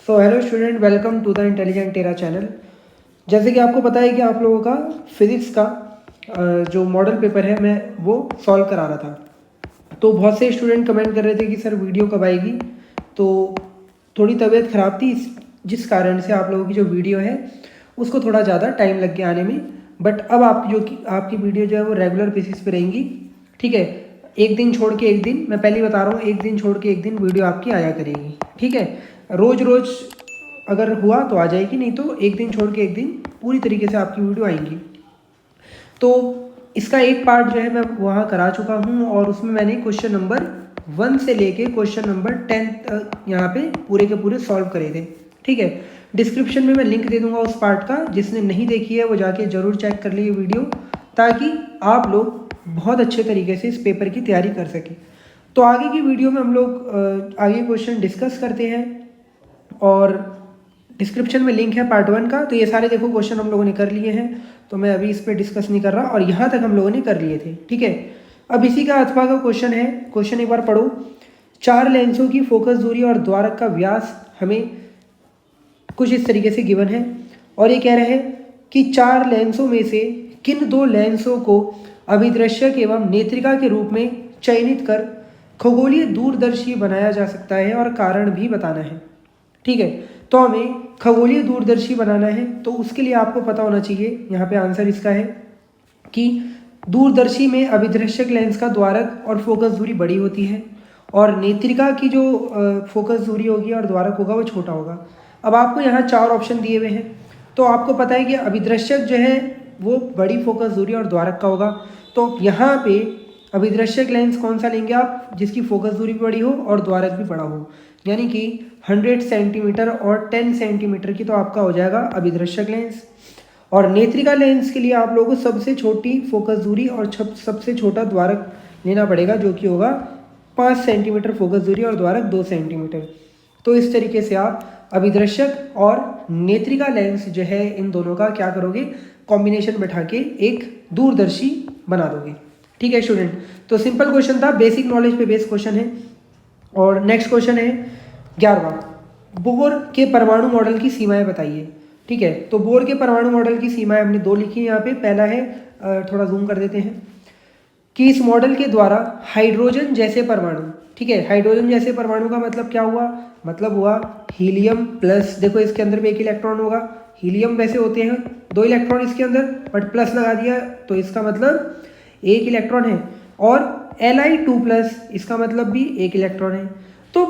So hello student, welcome to the Intelligent Terra channel. जैसे कि आपको पता है कि आप लोगों का फिज़िक्स का जो मॉडल पेपर है मैं वो सॉल्व करा रहा था। तो बहुत से स्टूडेंट कमेंट कर रहे थे कि सर वीडियो कब आएगी। तो थोड़ी तबीयत ख़राब थी जिस कारण से आप लोगों की जो वीडियो है उसको थोड़ा ज़्यादा टाइम लग गया आने में। बट अब आपकी वीडियो जो है वो रेगुलर बेसिस पे रहेंगी। ठीक है, एक दिन छोड़ के एक दिन, मैं पहले ही बता रहा हूँ, एक दिन छोड़ के एक दिन वीडियो आपकी आया करेगी। ठीक है, रोज़ रोज़ अगर हुआ तो आ जाएगी, नहीं तो एक दिन छोड़ के एक दिन पूरी तरीके से आपकी वीडियो आएंगी। तो इसका एक पार्ट जो है मैं वहाँ करा चुका हूँ और उसमें मैंने क्वेश्चन नंबर 1 से लेके क्वेश्चन नंबर 10 यहाँ पे पूरे के पूरे सॉल्व करे थे। ठीक है, डिस्क्रिप्शन में मैं लिंक दे दूंगा उस पार्ट का। जिसने नहीं देखी है वो जाके ज़रूर चेक कर ले ये वीडियो, ताकि आप लोग बहुत अच्छे तरीके से इस पेपर की तैयारी कर सकें। तो आगे की वीडियो में हम लोग आगे क्वेश्चन डिस्कस करते हैं और डिस्क्रिप्शन में लिंक है पार्ट 1 का। तो ये सारे देखो क्वेश्चन हम लोगों ने कर लिए हैं, तो मैं अभी इस पर डिस्कस नहीं कर रहा, और यहाँ तक हम लोगों ने कर लिए थे। ठीक है, अब इसी का अथवा का क्वेश्चन है। क्वेश्चन एक बार पढ़ो। 4 लेंसों की फोकस दूरी और द्वारक का व्यास हमें कुछ इस तरीके से गिवन है, और ये कह रहे हैं कि 4 लेंसों में से किन 2 लेंसों को अभिदृश्यक एवं नेत्रिका के रूप में चयनित कर खगोलीय दूरदर्शी बनाया जा सकता है, और कारण भी बताना है। ठीक है, तो हमें खगोलीय दूरदर्शी बनाना है, तो उसके लिए आपको पता होना चाहिए, यहाँ पे आंसर इसका है कि दूरदर्शी में अभिदृश्यक लेंस का द्वारक और फोकस दूरी बड़ी होती है, और नेत्रिका की जो फोकस दूरी होगी और द्वारक होगा वो छोटा होगा। अब आपको यहाँ 4 ऑप्शन दिए हुए हैं, तो आपको पता है कि अभिदृश्यक जो है वो बड़ी फोकस दूरी और द्वारक का होगा। तो यहाँ पे अभिदृश्यक लेंस कौन सा लेंगे आप, जिसकी फोकस दूरी भी बड़ी हो और द्वारक भी बड़ा हो, यानी कि 100 सेंटीमीटर और 10 सेंटीमीटर की तो आपका हो जाएगा अभिदृश्यक लेंस। और नेत्रिका लेंस के लिए आप लोगों को सबसे छोटी फोकस दूरी और सबसे छोटा द्वारक लेना पड़ेगा, जो कि होगा 5 सेंटीमीटर फोकस दूरी और द्वारक 2 सेंटीमीटर। तो इस तरीके से आप अभिदृश्यक और नेत्रिका लेंस जो है इन दोनों का क्या करोगे, कॉम्बिनेशन बैठा के एक दूरदर्शी बना दोगे। ठीक है स्टूडेंट, तो सिंपल क्वेश्चन था, बेसिक नॉलेज पे बेस्ड क्वेश्चन है। और नेक्स्ट क्वेश्चन है 11वां, बोर के परमाणु मॉडल की सीमाएं बताइए। ठीक है, तो बोर के परमाणु मॉडल की सीमाएं हमने 2 लिखी है यहाँ पे। पहला है, थोड़ा जूम कर देते हैं, कि इस मॉडल के द्वारा हाइड्रोजन जैसे परमाणु, ठीक है, हाइड्रोजन जैसे परमाणु का मतलब क्या हुआ, मतलब हुआ हीलियम प्लस, देखो इसके अंदर भी एक इलेक्ट्रॉन होगा, हीलियम वैसे होते हैं 2 इलेक्ट्रॉन इसके अंदर, बट प्लस लगा दिया तो इसका मतलब 1 इलेक्ट्रॉन है, और Li2+, इसका मतलब भी 1 इलेक्ट्रॉन है। तो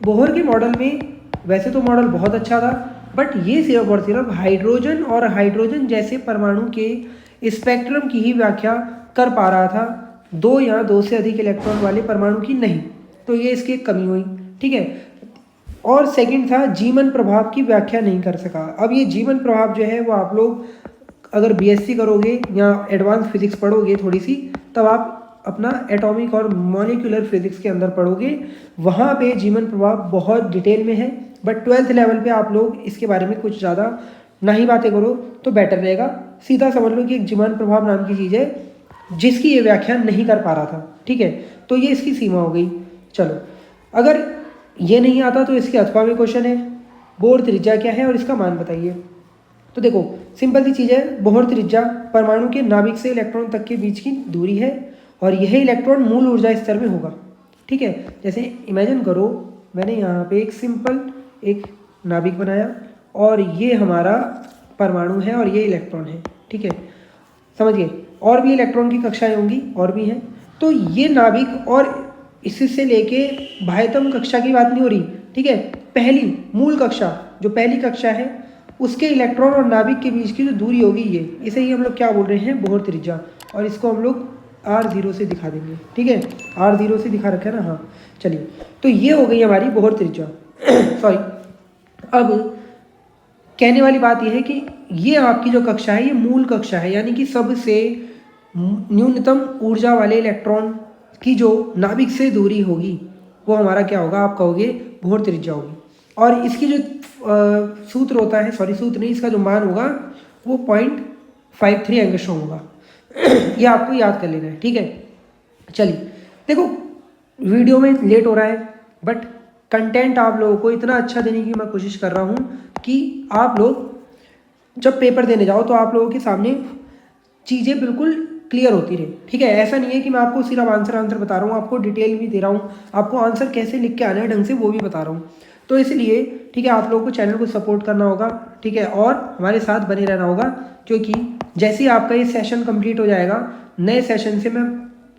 बोहर के मॉडल में वैसे तो मॉडल बहुत अच्छा था, बट ये सिर्फ और सिर्फ हाइड्रोजन और हाइड्रोजन जैसे परमाणु के स्पेक्ट्रम की ही व्याख्या कर पा रहा था, 2 या 2 से अधिक इलेक्ट्रॉन वाले परमाणु की नहीं। तो ये इसकी एक कमी हुई। ठीक है, और सेकंड था, जीवन प्रभाव की व्याख्या नहीं कर सका। अब ये जीवन प्रभाव जो है वो आप लोग अगर बीएससी करोगे या एडवांस फिजिक्स पढ़ोगे थोड़ी सी, तब आप अपना एटॉमिक और मॉलिक्यूलर फिजिक्स के अंदर पढ़ोगे, वहाँ पे जीवन प्रभाव बहुत डिटेल में है। बट 12th लेवल पे आप लोग इसके बारे में कुछ ज़्यादा ना ही बातें करो तो बेटर रहेगा। सीधा समझ लो कि एक जीवन प्रभाव नाम की चीज़ है जिसकी ये व्याख्या नहीं कर पा रहा था। ठीक है, तो ये इसकी सीमा हो गई। चलो, अगर ये नहीं आता तो इसके अथवा में क्वेश्चन है, बोर त्रिज्या क्या है और इसका मान बताइए। तो देखो सिंपल सी चीज़ है, बोहर त्रिज्या परमाणु के नाभिक से इलेक्ट्रॉन तक के बीच की दूरी है, और यह इलेक्ट्रॉन मूल ऊर्जा स्तर में होगा। ठीक है, जैसे इमेजिन करो मैंने यहाँ पे एक सिंपल एक नाभिक बनाया, और ये हमारा परमाणु है और ये इलेक्ट्रॉन है। ठीक है, समझिए, और भी इलेक्ट्रॉन की कक्षाएं होंगी, और भी हैं। तो ये नाभिक, और इससे लेके बाह्यतम कक्षा की बात नहीं हो रही। ठीक है, पहली मूल कक्षा, जो पहली कक्षा है, उसके इलेक्ट्रॉन और नाभिक के बीच की जो दूरी होगी, ये इसे ही हम लोग क्या बोल रहे हैं, बोहर त्रिज्या, और इसको हम लोग R0 से दिखा देंगे। ठीक है, R0 से दिखा रखा है ना, हाँ चलिए, तो ये हो गई हमारी बोहर त्रिज्या। सॉरी, अब कहने वाली बात यह है कि ये आपकी जो कक्षा है ये मूल कक्षा है, यानी कि सबसे न्यूनतम ऊर्जा वाले इलेक्ट्रॉन की जो नाभिक से दूरी होगी वो हमारा क्या होगा, आप कहोगे बोहर त्रिज्या होगी। और इसकी जो सूत्र होता है, सॉरी सूत्र नहीं, इसका जो मान होगा वो 0.53 एंगस्ट्रॉम होगा। ये आपको याद कर लेना है। ठीक है, चलिए देखो वीडियो में लेट हो रहा है, बट कंटेंट आप लोगों को इतना अच्छा देने की मैं कोशिश कर रहा हूँ कि आप लोग जब पेपर देने जाओ तो आप लोगों के सामने चीज़ें बिल्कुल क्लियर होती रहे। ठीक है, ऐसा नहीं है कि मैं आपको सिर्फ आंसर बता रहा हूँ, आपको डिटेल भी दे रहा हूँ, आपको आंसर कैसे लिख के आना है ढंग से वो भी बता रहा हूँ। तो इसलिए ठीक है, आप लोगों को चैनल को सपोर्ट करना होगा, ठीक है, और हमारे साथ बने रहना होगा, क्योंकि जैसे ही आपका ये सेशन कंप्लीट हो जाएगा, नए सेशन से मैं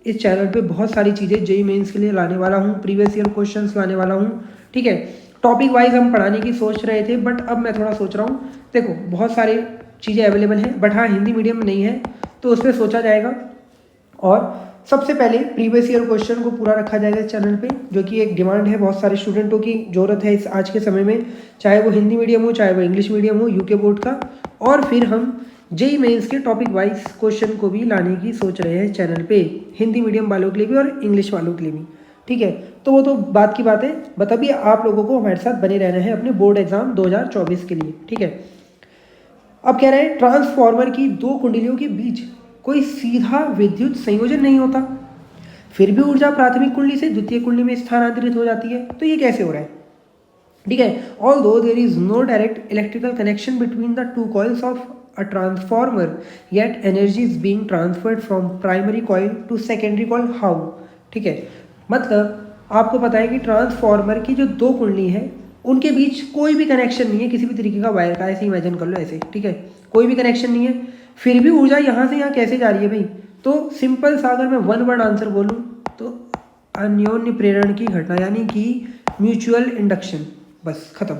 इस चैनल पे बहुत सारी चीज़ें जेईई मेंस के लिए लाने वाला हूँ, प्रीवियस ईयर क्वेश्चंस लाने वाला हूँ। ठीक है, टॉपिक वाइज हम पढ़ाने की सोच रहे थे, बट अब मैं थोड़ा सोच रहा हूँ, देखो बहुत सारी चीज़ें अवेलेबल हैं, बट हाँ हिंदी मीडियम में नहीं है, तो उस पर सोचा जाएगा। और सबसे पहले प्रीवियस ईयर क्वेश्चन को पूरा रखा जाएगा इस चैनल पे, जो कि एक डिमांड है, बहुत सारे स्टूडेंटों की ज़रूरत है इस आज के समय में, चाहे वो हिंदी मीडियम हो चाहे वो इंग्लिश मीडियम हो, यूके बोर्ड का। और फिर हम जेईई मेंस के टॉपिक वाइज क्वेश्चन को भी लाने की सोच रहे हैं चैनल पे, हिंदी मीडियम वालों के लिए भी और इंग्लिश वालों के लिए भी। ठीक है, तो वो तो बात की बात है, बट अभी आप लोगों को हमारे साथ बने रहना है अपने बोर्ड एग्जाम 2024 के लिए। ठीक है, अब कह रहे हैं ट्रांसफॉर्मर की दो कुंडलियों के बीच कोई सीधा विद्युत संयोजन नहीं होता, फिर भी ऊर्जा प्राथमिक कुंडली से द्वितीय कुंडली में स्थानांतरित हो जाती है। तो ये कैसे हो रहा है? ठीक है, although there is no direct electrical connection between the two coils of a transformer, yet energy is being transferred from primary coil to secondary coil. How? ठीक है, मतलब आपको पता है कि ट्रांसफॉर्मर की जो दो कुंडली है उनके बीच कोई भी कनेक्शन नहीं है किसी भी तरीके का वायर का, ऐसे इमेजिन कर लो ऐसे। ठीक है, कोई भी कनेक्शन नहीं है, फिर भी ऊर्जा यहाँ से यहाँ कैसे जा रही है भाई? तो सिंपल सा अगर मैं वन वर्ड आंसर बोलूँ तो अन्योन्य प्रेरण की घटना, यानी कि म्यूचुअल इंडक्शन, बस खत्म।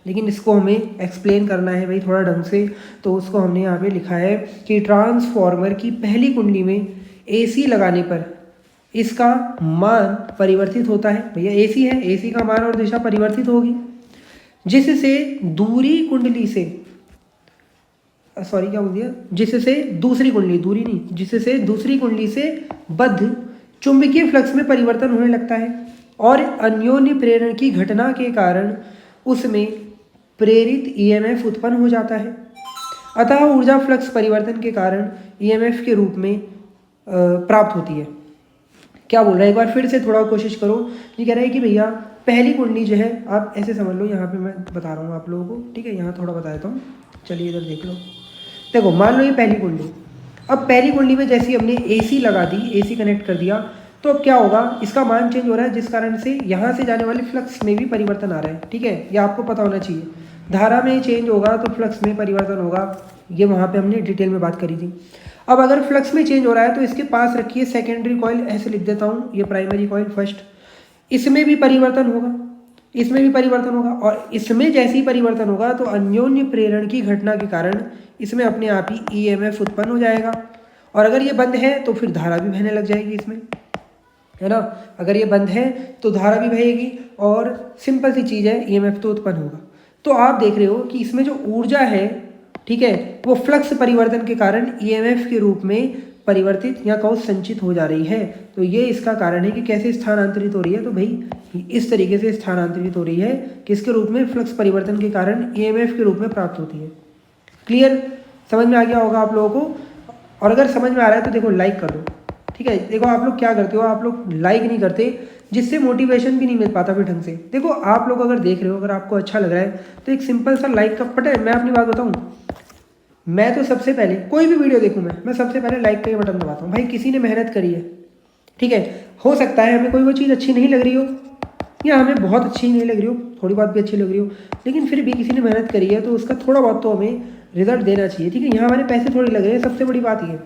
लेकिन इसको हमें एक्सप्लेन करना है भाई थोड़ा ढंग से, तो उसको हमने यहाँ पे लिखा है कि ट्रांसफॉर्मर की पहली कुंडली में एसी लगाने पर इसका मान परिवर्तित होता है। भैया एसी है, एसी का मान और दिशा परिवर्तित होगी, जिससे दूरी कुंडली से, सॉरी क्या बोल दिया, जिससे दूसरी कुंडली, दूरी नहीं, जिससे दूसरी कुंडली से बद्ध चुंबकीय फ्लक्स में परिवर्तन होने लगता है, और अन्योन्य प्रेरण की घटना के कारण उसमें प्रेरित ईएमएफ उत्पन्न हो जाता है। अतः ऊर्जा फ्लक्स परिवर्तन के कारण ईएमएफ के रूप में प्राप्त होती है। क्या बोल रहा है, एक बार फिर से थोड़ा कोशिश करो। ये कह रहा है कि भैया पहली कुंडली जो है, आप ऐसे समझ लो, यहाँ पे मैं बता रहा हूँ आप लोगों को। ठीक है, यहाँ थोड़ा बता देता हूँ, चलिए इधर देख लो। देखो मान लो ये पहली कुंडली, अब पहली कुंडली में जैसे ही हमने एसी लगा दी, एसी कनेक्ट कर दिया, तो अब क्या होगा, इसका मान चेंज हो रहा है, जिस कारण से यहाँ से जाने वाले फ्लक्स में भी परिवर्तन आ रहा है। ठीक है, ये आपको पता होना चाहिए, धारा में चेंज होगा तो फ्लक्स में परिवर्तन होगा, ये वहाँ पे हमने डिटेल में बात करी थी। अब अगर फ्लक्स में चेंज हो रहा है तो इसके पास रखिए सेकेंडरी कॉइल, ऐसे लिख देता हूँ, ये प्राइमरी कॉइल फर्स्ट, इसमें भी परिवर्तन होगा, इसमें भी परिवर्तन होगा, और इसमें जैसे ही परिवर्तन होगा तो अन्योन्य प्रेरण की घटना के कारण इसमें अपने आप ही ईएमएफ उत्पन्न हो जाएगा, और अगर ये बंद है तो फिर धारा भी बहने लग जाएगी इसमें, है ना। अगर ये बंद है तो धारा भी बहेगी, और सिंपल सी चीज़ है, ईएमएफ तो उत्पन्न होगा। तो आप देख रहे हो कि इसमें जो ऊर्जा है, ठीक है, वो फ्लक्स परिवर्तन के कारण ईएमएफ के रूप में परिवर्तित या कहो संचित हो जा रही है। तो ये इसका कारण है कि कैसे स्थानांतरित हो रही है, तो भाई इस तरीके से स्थानांतरित हो रही है, किसके रूप में, फ्लक्स परिवर्तन के कारण ईएमएफ के रूप में प्राप्त होती है। क्लियर, समझ में आ गया होगा आप लोगों को। और अगर समझ में आ रहा है तो देखो लाइक कर दो। ठीक है, देखो आप लोग क्या करते हो, आप लोग लाइक नहीं करते, जिससे मोटिवेशन भी नहीं मिल पाता फिर ढंग से। देखो आप लोग अगर देख रहे हो, अगर आपको अच्छा लग रहा है तो एक सिंपल सा लाइक का, पता है मैं अपनी बात बताऊँ, मैं तो सबसे पहले कोई भी वीडियो देखूँ मैं सबसे पहले लाइक का बटन दबाता हूँ। भाई किसी ने मेहनत करी है, ठीक है, हो सकता है हमें कोई वो चीज़ अच्छी नहीं लग रही हो, या हमें बहुत अच्छी नहीं लग रही हो, थोड़ी बहुत भी अच्छी लग रही हो, लेकिन फिर भी किसी ने मेहनत करी है तो उसका थोड़ा बहुत तो हमें रिजल्ट देना चाहिए। ठीक है, यहाँ हमारे पैसे थोड़ी लग रहे हैं, सबसे बड़ी बात ये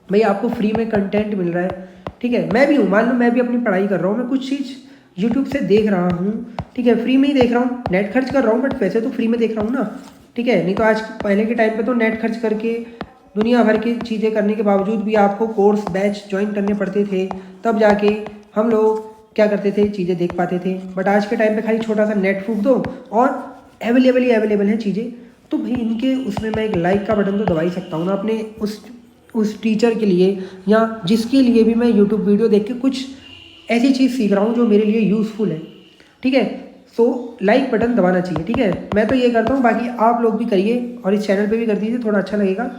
भाई आपको फ्री में कंटेंट मिल रहा है। ठीक है, मैं भी हूँ, मान लो मैं भी अपनी पढ़ाई कर रहा हूँ, मैं कुछ चीज़ यूट्यूब से देख रहा हूँ, ठीक है, फ्री में ही देख रहा हूँ, नेट खर्च कर रहा हूँ, बट पैसे तो फ्री में देख रहा हूँ ना। ठीक है, नहीं तो आज पहले के टाइम पे तो नेट खर्च करके दुनिया भर की चीज़ें करने के बावजूद भी आपको कोर्स बैच ज्वाइन करने पड़ते थे, तब जाके हम लोग क्या करते थे, चीज़ें देख पाते थे। बट आज के टाइम पे खाली छोटा सा नेट फूंक दो और अवेलेबल ही अवेलेबल हैं चीज़ें। तो भाई इनके उसमें मैं एक लाइक का बटन तो दबा ही सकता हूँ ना अपने उस टीचर के लिए, या जिसके लिए भी मैं यूट्यूब वीडियो देख के कुछ ऐसी चीज़ सीख रहा हूँ जो मेरे लिए यूज़फुल है। ठीक है, सो लाइक बटन दबाना चाहिए। ठीक है, मैं तो ये करता हूँ, बाकी आप लोग भी करिए और इस चैनल पे भी कर दीजिए, थोड़ा अच्छा लगेगा।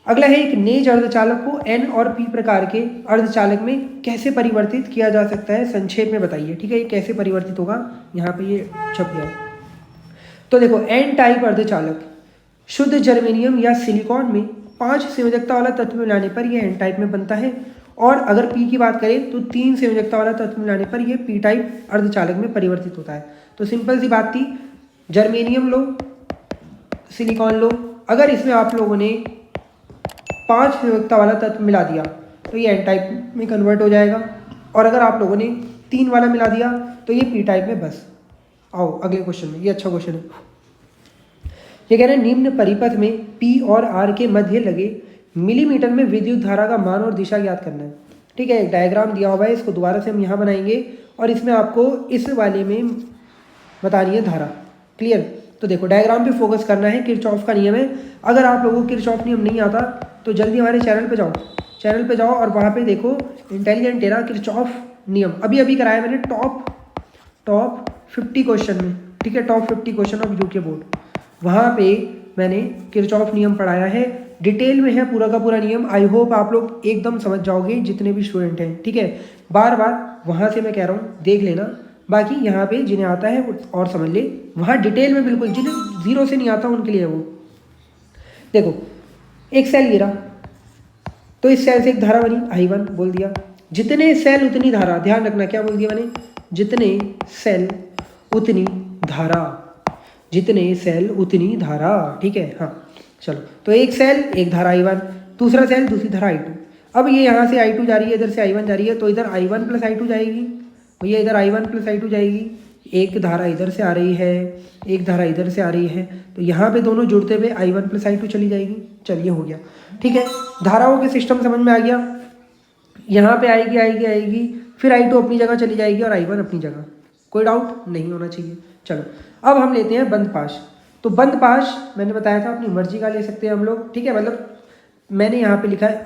अगला है एक नेज अर्धचालक को एन और पी प्रकार के अर्धचालक में कैसे परिवर्तित किया जा सकता है, संक्षेप में बताइए। ठीक है, ये कैसे परिवर्तित होगा, यहाँ पे ये छप गया। तो देखो, एन टाइप अर्धचालक शुद्ध जर्मेनियम या सिलिकॉन में 5 संयोजकता वाला तत्व मिलाने पर यह एन टाइप में बनता है, और अगर पी की बात करें तो 3 संयोजकता वाला तत्व मिलाने पर यह पी टाइप अर्धचालक में परिवर्तित होता है। तो सिंपल सी बात थी, जर्मेनियम लो, सिलिकॉन लो, अगर इसमें आप लोगों ने 5 संयोजकता वाला तत्व मिला दिया तो ये एन टाइप में कन्वर्ट हो जाएगा, और अगर आप लोगों ने 3 वाला मिला दिया तो ये पी टाइप में। बस आओ अगले क्वेश्चन में, ये अच्छा क्वेश्चन है। ये कह रहे हैं निम्न परिपथ में पी और आर के मध्य लगे मिलीमीटर में विद्युत धारा का मान और दिशा ज्ञात करना है। ठीक है, एक डायग्राम दिया हुआ है, इसको दोबारा से हम यहाँ बनाएंगे और इसमें आपको इस वाले में बतानी है धारा। क्लियर? तो देखो, डायग्राम पे फोकस करना है, किरचॉफ का नियम है। अगर आप लोगों को किरचॉफ नियम नहीं आता तो जल्दी हमारे चैनल पे जाओ और वहाँ पे देखो इंटेलिजेंट टेरा किरचॉफ नियम अभी अभी कराया मैंने टॉप 50 क्वेश्चन में। ठीक है, top 50 question of UK board, वहाँ पे मैंने किरचॉफ नियम पढ़ाया है, डिटेल में है पूरा का पूरा नियम। आई होप आप लोग एकदम समझ जाओगे जितने भी स्टूडेंट हैं। ठीक है, बार बार वहाँ से मैं कह रहा हूँ देख लेना, बाकी यहाँ पे जिन्हें आता है वो और समझ ले, वहाँ डिटेल में बिल्कुल, जिन्हें जीरो से नहीं आता उनके लिए वो। देखो, एक सेल गिरा तो इस सेल से एक धारा बनी, I1 बोल दिया, जितने सेल उतनी धारा। ध्यान रखना क्या बोल दिया मैंने, जितने सेल उतनी धारा, जितने सेल उतनी धारा। ठीक है, हाँ चलो, तो एक सेल एक धारा I1, दूसरा सेल दूसरी धारा I2। अब ये यहाँ से I2 जा रही है, इधर से I1 जा रही है, तो इधर I1 प्लस I2 जाएगी, भैया इधर I1 प्लस I2 जाएगी। एक धारा इधर से आ रही है, एक धारा इधर से आ रही है, तो यहाँ पे दोनों जुड़ते हुए I1 प्लस I2 चली जाएगी। चलिए हो गया। ठीक है, धाराओं के सिस्टम समझ में आ गया। यहाँ पे आएगी, फिर I2 अपनी जगह चली जाएगी और I1 अपनी जगह, कोई डाउट नहीं होना चाहिए। चलो, अब हम लेते हैं बंद पाश। तो बंद पाश मैंने बताया था अपनी मर्जी का ले सकते हैं हम लोग। ठीक है, मतलब मैंने यहाँ पे लिखा है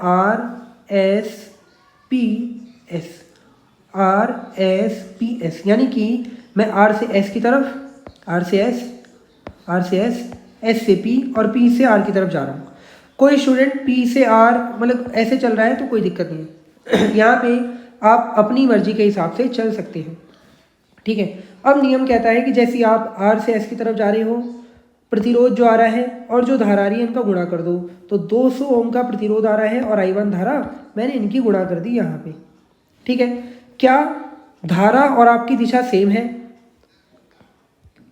RSPS, यानी कि मैं R से S की तरफ, R से S, S से P और P से R की तरफ जा रहा हूँ। कोई स्टूडेंट P से R मतलब ऐसे चल रहा है तो कोई दिक्कत नहीं है यहाँ पे आप अपनी मर्जी के हिसाब से चल सकते हैं। ठीक है, अब नियम कहता है कि जैसे आप R से S की तरफ जा रहे हो, प्रतिरोध जो आ रहा है और जो धारा आ रही है इनका गुणा कर दो, तो 200 ओम का प्रतिरोध आ रहा है और I1 धारा, मैंने इनकी गुणा कर दी यहाँ पे। ठीक है, क्या धारा और आपकी दिशा सेम है?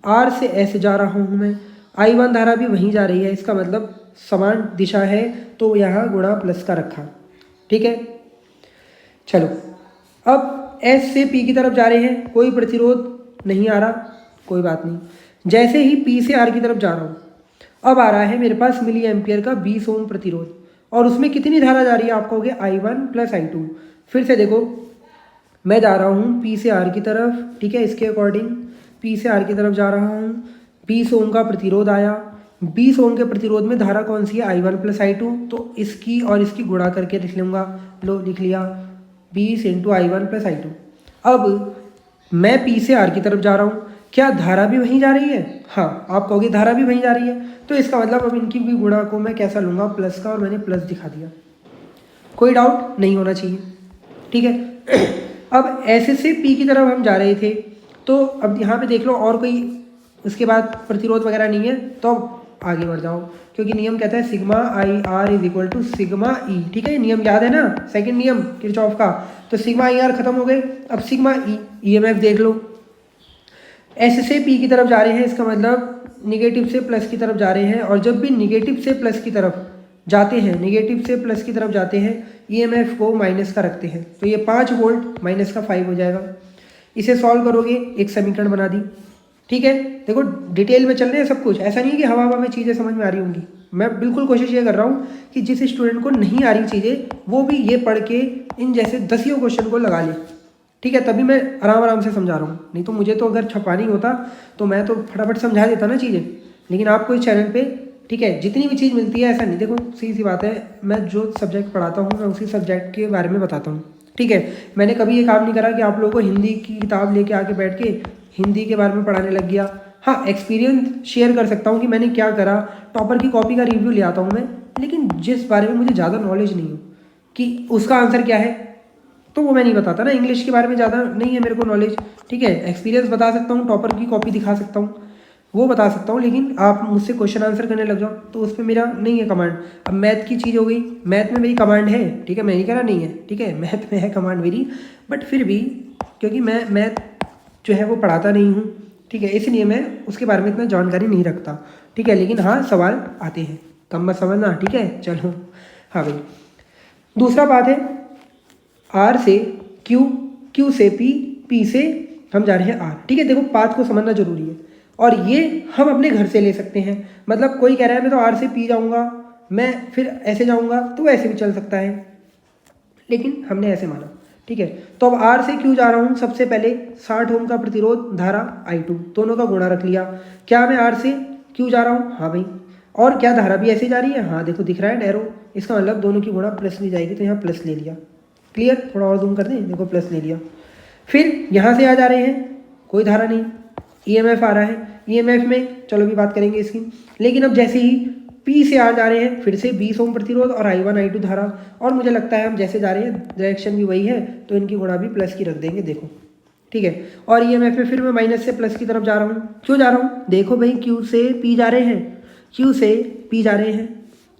R से S जा रहा हूँ मैं, I1 धारा भी वहीं जा रही है, इसका मतलब समान दिशा है, तो यहाँ गुणा प्लस का रखा। ठीक है, चलो, अब S से P की तरफ जा रहे हैं, कोई प्रतिरोध नहीं आ रहा, कोई बात नहीं। जैसे ही P से R की तरफ जा रहा हूँ, अब आ रहा है मेरे पास मिली एम्पियर का 20 ओम प्रतिरोध, और उसमें कितनी धारा जा रही है आप कहोगे I1 प्लस I2। फिर से देखो, मैं जा रहा हूँ P से R की तरफ। ठीक है, इसके अकॉर्डिंग P से R की तरफ जा रहा हूँ, 20 ओम का प्रतिरोध आया, 20 ओम के प्रतिरोध में धारा कौन सी है? I1 प्लस I2, तो इसकी और इसकी गुणा करके लिख लूँगा। लो लिख लिया, 20 इंटू I1 प्लस I2। अब मैं P से R की तरफ जा रहा हूँ, क्या धारा भी वहीं जा रही है? हाँ, आप कहोगे धारा भी वहीं जा रही है, तो इसका मतलब अब इनकी भी गुणा को मैं कैसा लूँगा? प्लस का, और मैंने प्लस दिखा दिया, कोई डाउट नहीं होना चाहिए। ठीक है, अब ऐसे से P की तरफ हम जा रहे थे, तो अब यहाँ पे देख लो और कोई उसके बाद प्रतिरोध वगैरह नहीं है, तो अब आगे बढ़ जाओ, क्योंकि नियम कहता है sigma I R is equal to sigma E. ठीक है, नियम याद है ना, सेकंड नियम किरचॉफ का। तो सिग्मा आई आर खत्म हो गए, अब सिग्मा ई, ईएमएफ देख लो। एस से पी की तरफ जा रहे हैं, इसका मतलब निगेटिव से प्लस की तरफ जा रहे हैं, और जब भी निगेटिव से प्लस की तरफ जाते हैं, निगेटिव से प्लस की तरफ जाते हैं, ईएमएफ को माइनस का रखते हैं, तो ये 5 वोल्ट माइनस का 5 हो जाएगा। इसे सॉल्व करोगे, एक समीकरण बना दी। ठीक है, देखो डिटेल में चल रहे हैं सब कुछ, ऐसा नहीं है कि हवा हवा में चीज़ें समझ में आ रही होंगी। मैं बिल्कुल कोशिश ये कर रहा हूँ कि जिस स्टूडेंट को नहीं आ रही चीज़ें वो भी ये पढ़ के इन जैसे 10 क्वेश्चन को लगा ले। ठीक है, तभी मैं आराम आराम से समझा रहा हूँ, नहीं तो मुझे तो अगर छपा नहीं होता तो मैं तो फटाफट समझा देता ना चीज़ें। लेकिन आपको इस चैनल पे, ठीक है, जितनी भी चीज़ मिलती है, ऐसा नहीं, देखो सीधी सी बात है, मैं जो सब्जेक्ट पढ़ाता हूँ मैं उसी सब्जेक्ट के बारे में बताता हूँ। ठीक है, मैंने कभी ये काम नहीं करा कि आप लोगों को हिंदी की किताब लेके आके बैठ के हिंदी के बारे में पढ़ाने लग गया। हाँ, एक्सपीरियंस शेयर कर सकता हूँ कि मैंने क्या करा, टॉपर की कॉपी का रिव्यू ले आता हूँ मैं, लेकिन जिस बारे में मुझे ज़्यादा नॉलेज नहीं हो कि उसका आंसर क्या है, तो वो मैं नहीं बताता ना। इंग्लिश के बारे में ज़्यादा नहीं है मेरे को नॉलेज, ठीक है। एक्सपीरियंस बता सकता हूँ, टॉपर की कॉपी दिखा सकता हूँ, वो बता सकता हूँ, लेकिन आप मुझसे क्वेश्चन आंसर करने लग जाओ तो उस पर मेरा नहीं है कमांड। अब मैथ की चीज़ हो गई, मैथ में मेरी कमांड है, ठीक है, मैं नहीं कह रहा नहीं है, ठीक है, मैथ में है कमांड मेरी, बट फिर भी क्योंकि मैं मैथ जो है वो पढ़ाता नहीं हूँ, ठीक है, इसलिए मैं उसके बारे में इतना जानकारी नहीं रखता, ठीक है। लेकिन हाँ, सवाल आते हैं, कम मत समझना, ठीक है। चलो, हाँ भाई, दूसरा बात है आर से क्यू, क्यू से पी, पी से हम जा रहे हैं आर, ठीक है। देखो पाथ को समझना जरूरी है, और ये हम अपने घर से ले सकते हैं। मतलब कोई कह रहा है मैं तो आर से पी जाऊंगा, मैं फिर ऐसे जाऊंगा, तो ऐसे भी चल सकता है, लेकिन हमने ऐसे माना, ठीक है। तो अब आर से क्यू जा रहा हूँ, सबसे पहले 60 ओम का प्रतिरोध, धारा I2, दोनों का गुणा रख लिया। क्या मैं आर से क्यू जा रहा हूँ? हाँ भाई। और क्या धारा भी ऐसे जा रही है? हाँ देखो दिख रहा है एरो, इसका मतलब दोनों की गुणा प्लस ली जाएगी, तो यहाँ प्लस ले लिया। क्लियर? थोड़ा और जूम कर दें, देखो प्लस ले लिया। फिर यहाँ से आ जा रहे हैं, कोई धारा नहीं, EMF आ रहा है, EMF में चलो भी बात करेंगे इसकी। लेकिन अब जैसे ही P से आ जा रहे हैं, फिर से 20 ओम प्रतिरोध और I1 I2 धारा, और मुझे लगता है हम जैसे जा रहे हैं डायरेक्शन भी वही है, तो इनकी गुणा भी प्लस की रख देंगे, देखो, ठीक है। और EMF में फिर मैं माइनस से प्लस की तरफ जा रहा हूँ। क्यों जा रहा हूँ? देखो भाई, Q से P जा रहे हैं, Q से P जा रहे हैं,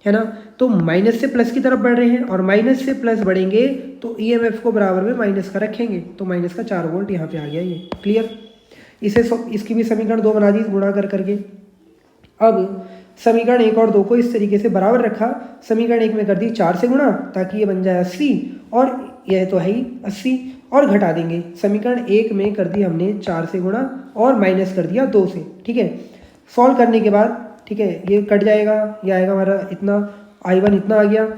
है ना, तो माइनस से प्लस की तरफ बढ़ रहे हैं, और माइनस से प्लस बढ़ेंगे तो EMF को बराबर में माइनस का रखेंगे, तो माइनस का 4 वोल्ट यहाँ पे आ गया ये। क्लियर? इसे इसकी भी समीकरण 2 बना दी गुणा कर करके। अब समीकरण 1 और 2 को इस तरीके से बराबर रखा, समीकरण 1 में कर दी 4 से गुणा, ताकि ये बन जाए 80, और यह तो है ही 80, और घटा देंगे। समीकरण 1 में कर दी हमने 4 से गुणा और माइनस कर दिया 2 से, ठीक है। सॉल्व करने के बाद, ठीक है, ये कट जाएगा, ये आएगा हमारा इतना, I1 इतना आ गया।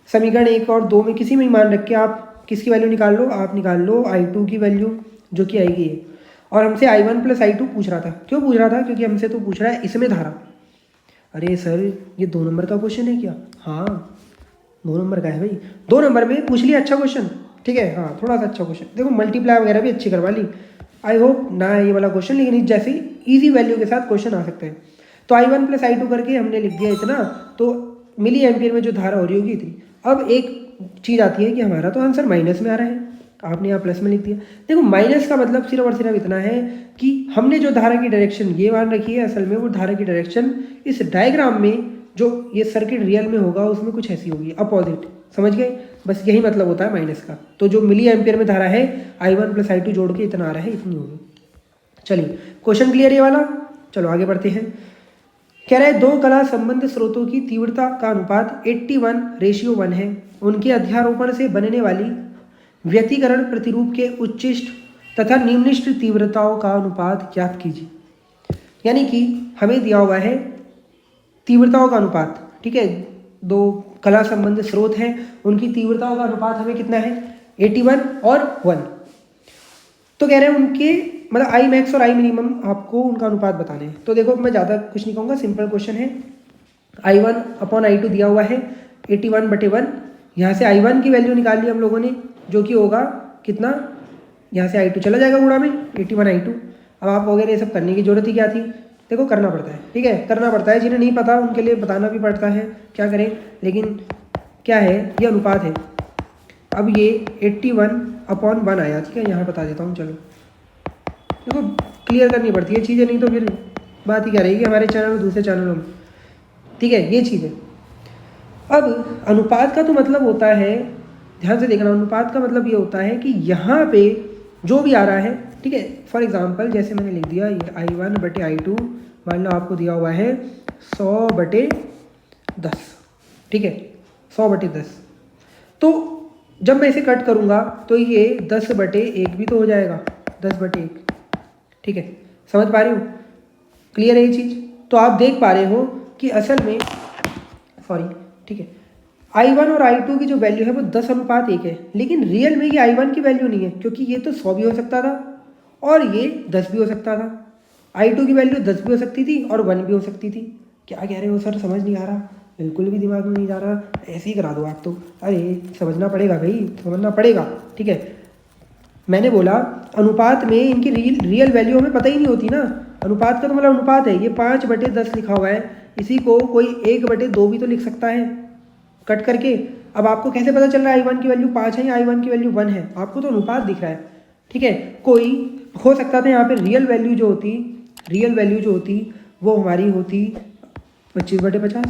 समीकरण 1 और 2 में किसी में ही मान रख के आप किसकी वैल्यू निकाल लो, आप निकाल लो I2 की वैल्यू, जो कि आएगी ये। और हमसे I1 प्लस I2 पूछ रहा था। क्यों पूछ रहा था? क्योंकि हमसे तो पूछ रहा है इसमें धारा। अरे सर, ये 2 नंबर का क्वेश्चन है क्या? हाँ, 2 नंबर का है भाई, 2 नंबर में पूछ लिया, अच्छा क्वेश्चन, ठीक है। हाँ, थोड़ा सा अच्छा क्वेश्चन, देखो मल्टीप्लाई वगैरह भी अच्छी करवा ली। आई होप ना ये वाला क्वेश्चन, लेकिन इस जैसे ईजी वैल्यू के साथ क्वेश्चन आ सकते हैं। तो I1 प्लस I2 करके हमने लिख दिया इतना, तो मिली एम्पियर में जो धारा हो रही होगी इतनी। अब एक चीज़ आती है कि हमारा तो आंसर माइनस में आ रहा है, आपने यहाँ प्लस में लिख दिया। देखो माइनस का मतलब सिर्फ और सिर्फ इतना है कि हमने जो धारा की डायरेक्शन ये मान रखी है, असल में वो धारा की डायरेक्शन इस डायग्राम में जो ये सर्किट रियल में होगा उसमें कुछ ऐसी होगी, अपोजिट। समझ गए? बस यही मतलब होता है माइनस का। तो जो मिली एम्पियर में धारा है, I1 प्लस I2 जोड़ के इतना आ रहा है, इतनी होगी। चलिए, क्वेश्चन क्लियर ये वाला। चलो आगे बढ़ते हैं। कह रहा है 2 कला संबंध स्रोतों की तीव्रता का अनुपात 81:1 है। उनके अध्यारोपण से बनने वाली व्यतिकरण प्रतिरूप के उच्चिष्ट तथा निम्निष्ट तीव्रताओं का अनुपात ज्ञात कीजिए। यानी कि हमें दिया हुआ है तीव्रताओं का अनुपात, ठीक है। 2 कला संबंध स्रोत हैं, उनकी तीव्रताओं का अनुपात हमें कितना है? 81 और 1। तो कह रहे हैं उनके मतलब I मैक्स और I मिनिमम आपको उनका अनुपात बताने हैं। तो देखो मैं ज़्यादा कुछ नहीं कहूँगा, सिंपल क्वेश्चन है। I1 अपॉन I2 दिया हुआ है 81/1। यहाँ से I1 की वैल्यू निकाल ली हम लोगों ने, जो कि होगा कितना, यहाँ से I2 चला जाएगा गुणा में 81 I2। अब आप वगैरह ये सब करने की जरूरत ही क्या थी? देखो करना पड़ता है, ठीक है, करना पड़ता है। जिन्हें नहीं पता उनके लिए बताना भी पड़ता है, क्या करें। लेकिन क्या है, ये अनुपात है। अब ये 81/1 आया, ठीक है, यहाँ बता देता हूँ। चलो देखो क्लियर करनी पड़ती है चीज़ें, नहीं तो फिर बात ही क्या रहेगी हमारे चैनल और दूसरे चैनलों में, ठीक है, ये चीज़ है। अब अनुपात का तो मतलब होता है, ध्यान से देखना, अनुपात का मतलब ये होता है कि यहाँ पे जो भी आ रहा है, ठीक है। फॉर एग्जांपल जैसे मैंने लिख दिया ये I1/I2, मान लो आपको दिया हुआ है 100/10, ठीक है, 100/10। तो जब मैं इसे कट करूँगा तो ये 10/1 भी तो हो जाएगा, 10/1, ठीक है। समझ पा रहे हो? क्लियर है ये चीज़? तो आप देख पा रहे हो कि असल में, सॉरी, ठीक है, I1 और I2 की जो वैल्यू है वो 10/1 है, लेकिन रियल में ये I1 की वैल्यू नहीं है, क्योंकि ये तो 100 भी हो सकता था और ये 10 भी हो सकता था। I2 की वैल्यू 10 भी हो सकती थी और 1 भी हो सकती थी। क्या कह रहे हो सर, समझ नहीं आ रहा? बिल्कुल भी दिमाग में नहीं जा रहा, ऐसे ही करा दो आप तो। अरे समझना पड़ेगा भाई, समझना पड़ेगा, ठीक है। मैंने बोला अनुपात में इनकी रियल वैल्यू हमें पता ही नहीं होती ना। अनुपात का तो मतलब अनुपात है, ये 5/10 लिखा हुआ है, इसी को कोई 1/2 भी तो लिख सकता है कट करके। अब आपको कैसे पता चल रहा है I1 की वैल्यू 5 है या I1 की वैल्यू 1 है? आपको तो अनुपात दिख रहा है, ठीक है। कोई हो सकता था यहाँ पे रियल वैल्यू जो होती वो हमारी होती 25/50,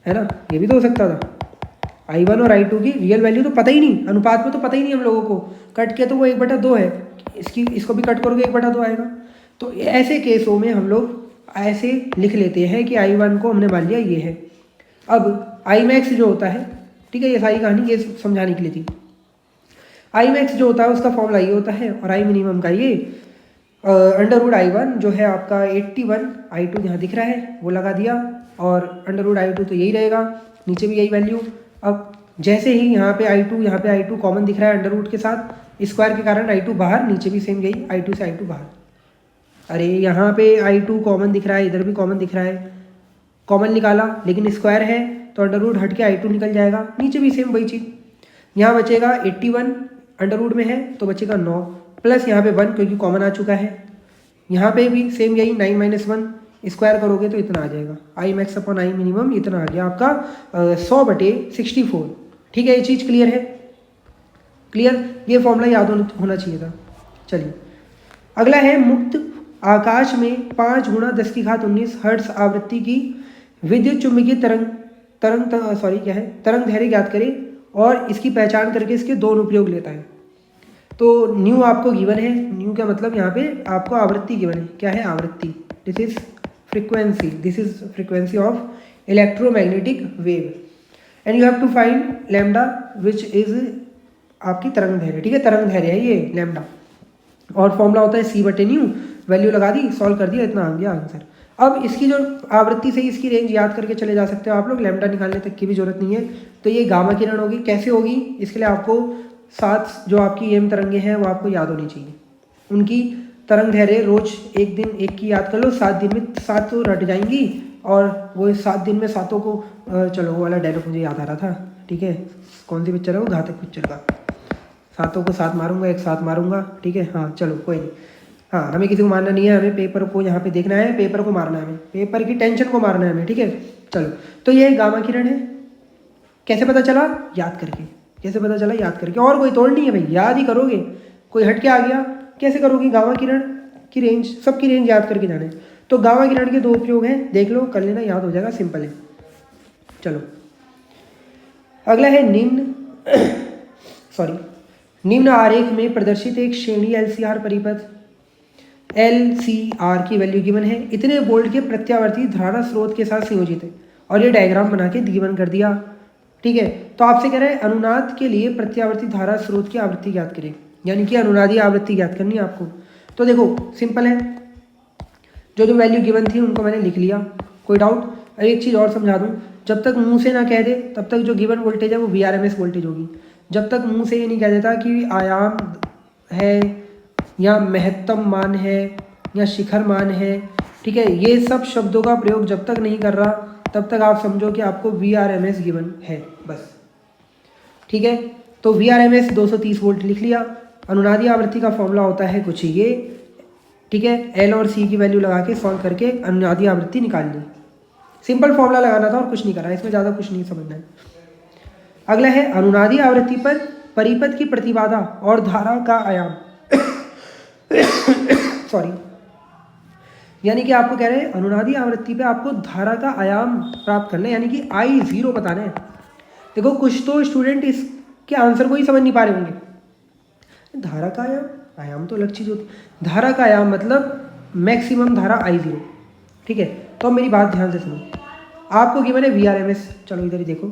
है ना, ये भी तो हो सकता था। I1 और I2 की रियल वैल्यू तो पता ही नहीं, अनुपात में तो पता ही नहीं हम लोगों को, कट के तो वो 1/2 है, इसको भी कट करोगे 1/2 आएगा। तो ऐसे केसों में हम लोग ऐसे लिख लेते हैं कि I1 को हमने मान लिया ये है। अब I max जो होता है, ठीक है, ये सारी कहानी ये समझाने के लिए थी। I max जो होता है उसका फॉर्मूला ये होता है, और I minimum का ये √I1 जो है आपका 81, I2 यहाँ दिख रहा है वो लगा दिया, और √I2 तो यही रहेगा, नीचे भी यही वैल्यू। अब जैसे ही यहाँ पे I2 कॉमन दिख रहा है अंडर रूट के साथ, स्क्वायर के कारण I2 बाहर, नीचे भी सेम यही, I2 से I2 बाहर। अरे यहाँ पे I2 कॉमन दिख रहा है, इधर भी कॉमन दिख रहा है, कॉमन निकाला लेकिन स्क्वायर है तो अंडर रूट हट के I2 निकल जाएगा, नीचे भी सेम वही चीज़। यहाँ बचेगा 81 अंडर रूट में है तो बचेगा 9, प्लस यहाँ पे 1 क्योंकि कॉमन आ चुका है। यहाँ पे भी सेम यही 9 - 1 स्क्वायर करोगे तो इतना आ जाएगा, I max upon I minimum इतना आ गया आपका 100/64। ठीक है, ये चीज़ क्लियर है? क्लियर, ये फॉर्मूला याद होना चाहिए था। चलिए अगला है, मुक्त आकाश में 5 × 10⁻19 हर्ट्ज आवृत्ति की विद्युत चुम्बकीय तरंग दैर्घ्य ज्ञात करें और इसकी पहचान करके इसके 2 अनुप्रयोग लेता है। तो न्यू आपको गिवन है, न्यू का मतलब यहाँ पे आपको आवृत्ति गिवन है। क्या है आवृत्ति? This is frequency of electromagnetic wave and you have to find lambda which is आपकी तरंग दैर्घ्य। ठीक है, तरंग दैर्घ्य है ये लैम्डा, और फॉर्मूला होता है C/न्यू, वैल्यू लगा दी, सॉल्व कर दिया, इतना आ गया आंसर। अब इसकी जो आवृत्ति से इसकी रेंज याद करके चले जा सकते हो आप लोग, लैम्डा निकालने तक की भी जरूरत नहीं है। तो ये गामा किरण होगी, कैसे होगी इसके लिए आपको 7 जो आपकी EM तरंगे हैं वो आपको याद होनी चाहिए। उनकी तरंग दैर्घ्य रोज एक दिन एक की याद कर लो, 7 दिन में 7 तो रट जाएंगी, और वो 7 दिन में 7 को चलो वो वाला डायलॉग मुझे याद आ रहा था, ठीक है, कौन सी पिक्चर है वो, घातक पिक्चर का, 7 को 7 मारूंगा, एक 7 मारूंगा, ठीक है, हाँ चलो कोई नहीं। हाँ, हमें किसी को मारना नहीं है, हमें पेपर को यहाँ पे देखना है, पेपर को मारना है, हमें पेपर की टेंशन को मारना है हमें, ठीक है। चलो, तो ये गामा किरण है, कैसे पता चला? याद करके। कैसे पता चला? याद करके, और कोई तोड़ नहीं है भाई, याद ही करोगे। कोई हट के आ गया, कैसे करोगे? गामा किरण की रेंज, सबकी रेंज याद करके जाना है। तो गामा किरण के 2 उपयोग हैं, देख लो, कर लेना, याद हो जाएगा, सिंपल है। चलो अगला है निम्न आरेख में प्रदर्शित एक श्रेणी LCR परिपथ LCR की वैल्यू गिवन है, इतने वोल्ट के प्रत्यावर्ती धारा स्रोत के साथ संयोजित है, और ये डायग्राम बना के गिवन कर दिया। ठीक है, तो आपसे कह रहे हैं अनुनाद के लिए प्रत्यावर्ती धारा स्रोत की आवृत्ति ज्ञात करें, यानी कि अनुनादी आवृत्ति ज्ञात करनी है आपको। तो देखो सिंपल है, जो वैल्यू गिवन थी उनको मैंने लिख लिया, कोई डाउट? एक चीज़ और समझा दूँ, जब तक मुंह से ना कह दे तब तक जो गिवन वोल्टेज है वो VRMS वोल्टेज होगी। जब तक मुंह से ये नहीं कह देता कि आयाम है या महत्तम मान है या शिखर मान है, ठीक है, ये सब शब्दों का प्रयोग जब तक नहीं कर रहा तब तक आप समझो कि आपको VRMS गिवन है, बस। ठीक है, तो VRMS 230 वोल्ट लिख लिया। अनुनादी आवृत्ति का फॉर्मूला होता है कुछ ये, ठीक है, L और C की वैल्यू लगा के सॉल्व करके अनुनादी आवृत्ति निकाल ली। सिंपल फॉर्मूला लगाना था और कुछ नहीं करा, इसमें ज़्यादा कुछ नहीं समझना है। अगला है अनुनादी आवृत्ति पर परिपथ की प्रतिबाधा और धारा का आयाम सॉरी, यानी कि आपको कह रहे हैं अनुनादी आवृत्ति पे आपको धारा का आयाम प्राप्त करना है, यानी कि I0 बताना है। देखो कुछ तो स्टूडेंट इसके आंसर को ही समझ नहीं पा रहे होंगे। धारा का आयाम तो अलग चीज़ होती है, धारा का आयाम मतलब मैक्सिमम धारा I0। ठीक है, तो अब मेरी बात ध्यान से सुनो, आपको गिवन है VRMS, चलो इधर ही देखो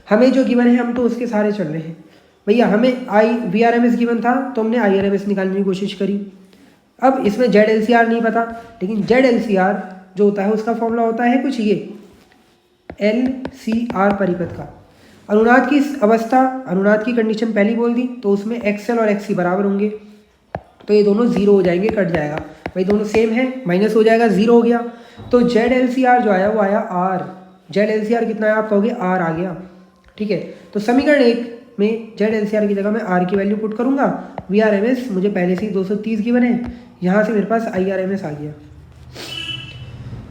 हमें जो गिवन है हम तो उसके सारे चल रहे हैं भैया। हमें VRMS गिवन था तो हमने IRMS निकालने की कोशिश करी। अब इसमें ZLCR नहीं पता, लेकिन ZLCR जो होता है उसका फॉर्मूला होता है कुछ ये, LCR परिपथ का। अनुनाद की अवस्था, अनुनाद की कंडीशन पहली बोल दी, तो उसमें XL और XC बराबर होंगे, तो ये दोनों 0 हो जाएंगे, कट जाएगा भाई, दोनों सेम है, माइनस हो जाएगा, 0 हो गया। तो ZLCR जो आया वो आया R। ZLCR कितना है आप कहोगे? R आ गया। ठीक है, तो समीकरण 1 में ZLCR की जगह मैं R की वैल्यू पुट करूंगा। VRMS मुझे पहले से ही 230 गिवन है, यहाँ से मेरे पास IRMS आ गया।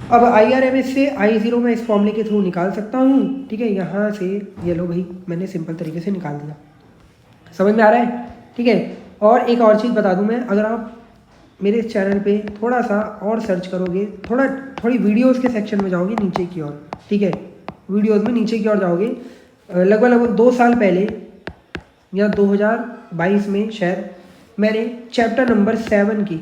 अब IRMS से I0 मैं इस फॉर्मूले के थ्रू निकाल सकता हूँ, ठीक है। यहाँ से ये लो भाई, मैंने सिंपल तरीके से निकाल दिया, समझ में आ रहा है, ठीक है। और एक और चीज़ बता दूँ मैं, अगर आप मेरे इस चैनल पे थोड़ा सा और सर्च करोगे, थोड़ी वीडियोस के सेक्शन में जाओगे नीचे की ओर, ठीक है, वीडियोस में नीचे की ओर जाओगे, लगभग 2 साल पहले या 2022 में शायद मैंने चैप्टर नंबर 7 की,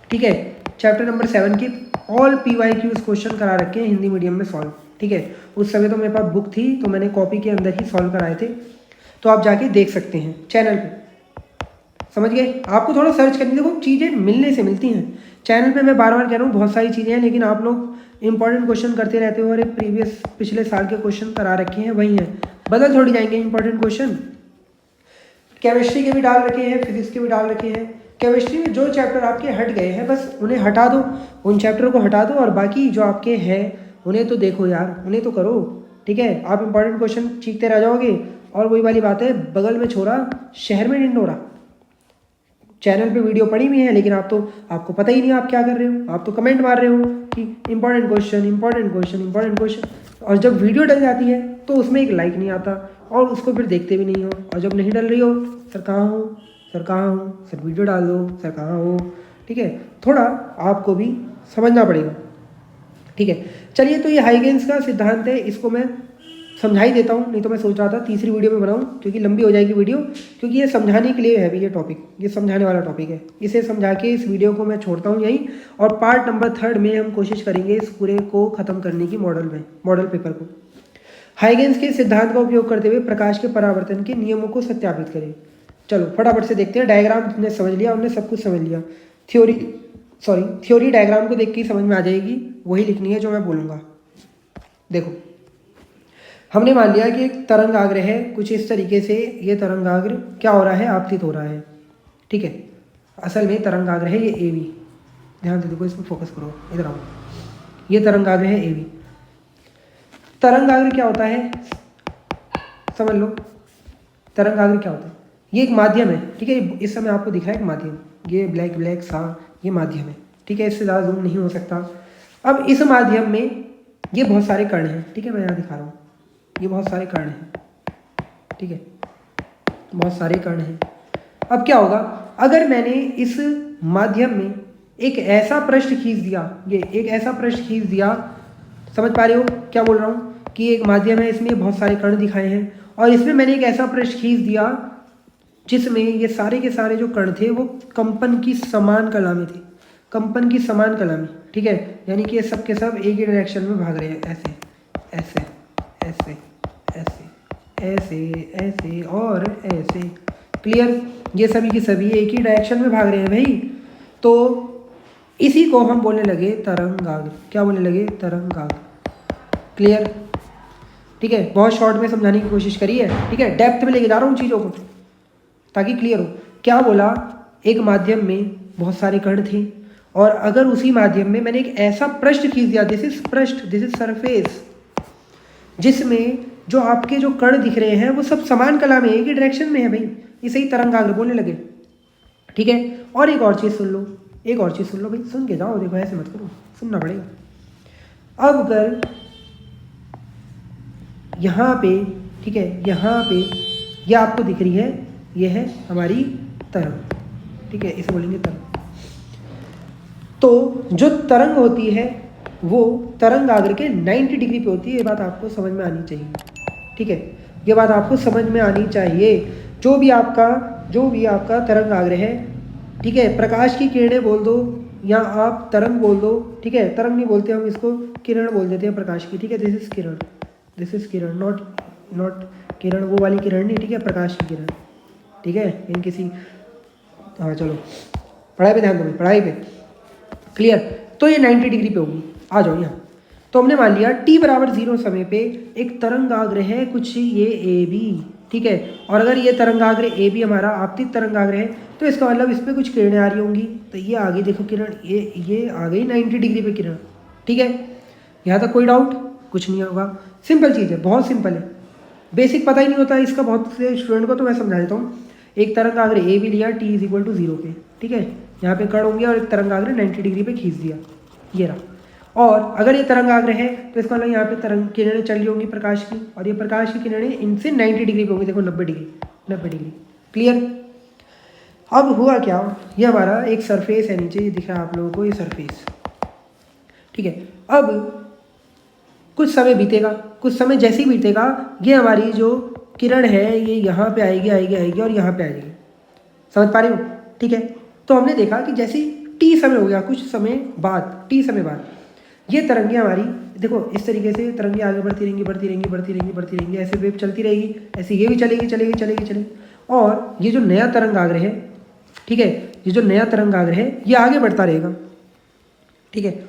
ठीक है, चैप्टर नंबर 7 की ऑल PYQs क्वेश्चन करा रखे हैं हिंदी मीडियम में सॉल्व, ठीक है। उस समय तो मेरे पास बुक थी, तो मैंने कॉपी के अंदर ही सॉल्व कराए थे, तो आप जाके देख सकते हैं चैनल पे, समझ गए। आपको थोड़ा सर्च करनी, देखो चीज़ें मिलने से मिलती हैं चैनल पे। मैं बार बार कह रहा हूँ बहुत सारी चीज़ें हैं, लेकिन आप लोग इंपॉर्टेंट क्वेश्चन करते रहते हो, और पिछले साल के क्वेश्चन करा रखे हैं वही हैं, बदल थोड़ी जाएंगे इंपॉर्टेंट क्वेश्चन। केमिस्ट्री के भी डाल रखे हैं, फिजिक्स के भी डाल रखे हैं। केमिस्ट्री में जो चैप्टर आपके हट गए हैं बस उन्हें हटा दो, उन चैप्टरों को हटा दो, और बाकी जो आपके हैं उन्हें तो देखो यार, उन्हें तो करो, ठीक है। आप इंपॉर्टेंट क्वेश्चन सीखते रह जाओगे, और वही वाली बात है, बगल में छोरा शहर में ढिंढोरा। चैनल पे वीडियो पड़ी हुई है, लेकिन आपको पता ही नहीं आप क्या कर रहे हो, आप तो कमेंट मार रहे हो कि important question important question important question, और जब वीडियो डल जाती है तो उसमें एक लाइक नहीं आता, और उसको फिर देखते भी नहीं हो, और जब नहीं डल रही हो, सर कहाँ हो, सर कहाँ हो, सर वीडियो डाल दो, सर कहाँ हो, ठीक है। थोड़ा आपको भी समझना पड़ेगा, ठीक है। चलिए, तो ये हाइगेन्स का सिद्धांत है, इसको मैं समझा ही देता हूँ, नहीं तो मैं सोच रहा था तीसरी वीडियो में बनाऊँ, क्योंकि लंबी हो जाएगी वीडियो, क्योंकि ये समझाने के लिए है भी, ये टॉपिक, ये समझाने वाला टॉपिक है। इसे समझा के इस वीडियो को मैं छोड़ता हूँ यहीं, और पार्ट नंबर 3 में हम कोशिश करेंगे इस पूरे को ख़त्म करने की, मॉडल पेपर को। हाइगेन्स के सिद्धांत का उपयोग करते हुए प्रकाश के परावर्तन के नियमों को सत्यापित करें। चलो फटाफट से देखते हैं। डायग्राम तुमने समझ लिया, हमने सब कुछ समझ लिया। थ्योरी डायग्राम को देख के ही समझ में आ जाएगी, वही लिखनी है जो मैं बोलूँगा। देखो, हमने मान लिया कि एक तरंगाग्र है, कुछ इस तरीके से ये तरंगाग्र क्या हो रहा है, आपतित हो रहा है, ठीक है। असल में तरंगाग्र है ये AB, ध्यान से देखो, इसमें फोकस करो, इधर आओ, ये तरंगाग्र है AB। तरंगाग्र क्या होता है समझ लो, तरंगाग्र क्या होता है, ये एक माध्यम है, ठीक है। इस समय आपको दिख रहा है एक माध्यम, ये ब्लैक सा ये माध्यम है, ठीक है, इससे ज़्यादा जूम नहीं हो सकता। अब इस माध्यम में ये बहुत सारे कण हैं, ठीक है, मैं यहाँ दिखा रहा हूँ, ये बहुत सारे कण हैं, ठीक है, बहुत सारे कण हैं। अब क्या होगा, अगर मैंने इस माध्यम में एक ऐसा पृष्ठ खींच दिया, ये एक ऐसा पृष्ठ खींच दिया, समझ पा रहे हो क्या बोल रहा हूँ, कि एक माध्यम है, इसमें बहुत सारे कण दिखाए हैं, और इसमें मैंने एक ऐसा पृष्ठ खींच दिया जिसमें ये सारे के सारे जो कण थे वो कंपन की समान कला में थे, कंपन की समान कला में, ठीक है। यानी कि ये सब के सब एक ही डायरेक्शन में भाग रहे हैं, ऐसे ऐसे ऐसे ऐसे ऐसे ऐसे और ऐसे, क्लियर। ये सभी की सभी एक ही डायरेक्शन में भाग रहे हैं भाई। तो इसी को हम बोलने लगे तरंगाग्र। क्या बोलने लगे, तरंगाग्र, क्लियर, ठीक है। बहुत शॉर्ट में समझाने की कोशिश करी है, ठीक है, डेप्थ में लेके जा रहा हूँ चीज़ों को ताकि क्लियर हो। क्या बोला, एक माध्यम में बहुत सारे कण थे, और अगर उसी माध्यम में मैंने एक ऐसा पृष्ठ खींच दिया, दिस इज पृष्ठ, दिस इज सरफेस, जिसमें जो आपके जो कण दिख रहे हैं वो सब समान कला में एक ही डायरेक्शन में है भाई, इसे ही तरंगाग्र बोलने लगे, ठीक है। और एक और चीज़ सुन लो, एक और चीज़ सुन लो भाई, सुन के जाओ, देखो ऐसे मत करो, सुनना पड़ेगा। अब अगर यहाँ पे, ठीक है, यहाँ पे यह आपको दिख रही है, यह है हमारी तरंग, ठीक है, इसे बोलेंगे तरंग। तो जो तरंग होती है वो तरंगाग्र के 90 डिग्री पे होती है, ये बात आपको समझ में आनी चाहिए, ठीक है, ये बात आपको समझ में आनी चाहिए। जो भी आपका तरंगाग्र है, ठीक है, प्रकाश की किरणें बोल दो या आप तरंग बोल दो, ठीक है, तरंग नहीं बोलते हम इसको, किरण बोल देते हैं प्रकाश की, ठीक है। दिस इज किरण, नॉट किरण वो वाली किरण नहीं, ठीक है, प्रकाश की किरण, ठीक है। इन किसी, हाँ चलो पढ़ाई पे ध्यान दो, पढ़ाई पे, क्लियर। तो ये 90 डिग्री पे होगी, आ जाओ यहाँ। तो हमने मान लिया t बराबर 0 समय पे एक तरंगाग्र है कुछ ये AB, ठीक है, और अगर ये तरंगाग्र AB हमारा आपतित तरंगाग्र है, तो इसका मतलब इस पर कुछ किरणें आ रही होंगी, तो ये आ गई, देखो किरण, ये आ गई 90 डिग्री पे किरण, ठीक है। यहाँ तक कोई डाउट कुछ नहीं होगा, सिंपल चीज़ है, बहुत सिंपल है, बेसिक पता ही नहीं होता इसका बहुत से स्टूडेंट को, तो मैं समझा देता हूँ। एक तरंगाग्र AB लिया t = 0 पे, ठीक है, यहाँ पे कण होंगे, और एक तरंगाग्र 90 डिग्री पे खींच दिया, ये रहा। और अगर ये तरंगाग्र है तो इसका मतलब यहाँ पे तरंग किरणें चल रही होंगी प्रकाश की, और ये प्रकाश की किरणें इनसे 90 डिग्री पे होंगी। देखो 90 डिग्री, 90 डिग्री। क्लियर। अब हुआ क्या, ये हमारा एक सरफेस है नीचे, ये दिख रहा है आप लोगों को, ये सरफेस। ठीक है। अब कुछ समय बीतेगा, कुछ समय जैसे ही बीतेगा ये हमारी जो किरण है ये यहाँ पे आएगी आएगी आएगी और यहाँ पे आ जाएगी। समझ पा रहे हो? ठीक है। तो हमने देखा कि जैसे टी समय हो गया, कुछ समय बाद, टी समय बाद ये तरंगें हमारी, देखो इस तरीके से तरंगें आगे बढ़ती रहेंगी बढ़ती रहेंगी बढ़ती रहेंगी बढ़ती रहेंगी, ऐसे वेव चलती रहेगी, ऐसे ये भी चलेगी चलेगी चलेगी चलेगी। और ये जो नया तरंगाग्र है, ठीक है, ये जो नया तरंगाग्र है ये आगे बढ़ता रहेगा। ठीक है,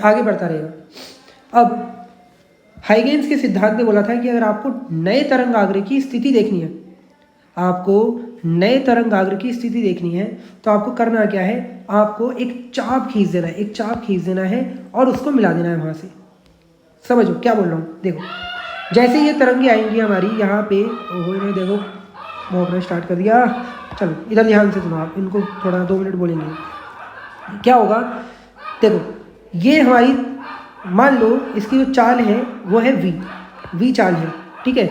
आगे बढ़ता रहेगा। अब हाइगेंस के सिद्धांत ने बोला था कि अगर आपको नए तरंगाग्र की स्थिति देखनी है, आपको नए तरंगाग्र की स्थिति देखनी है तो आपको करना क्या है, आपको एक चाप खींच देना है, एक चाप खींच देना है और उसको मिला देना है वहाँ से। समझो क्या बोल रहा हूँ। देखो जैसे ये तरंगे आएंगी हमारी यहाँ पे, ओहो इन्होंने देखो भौंकना स्टार्ट कर दिया। चलो इधर ध्यान से सुनो, आप इनको थोड़ा 2 मिनट बोलेंगे। क्या होगा, देखो ये हमारी, मान लो इसकी जो चाल है वो है वी चाल है। ठीक है,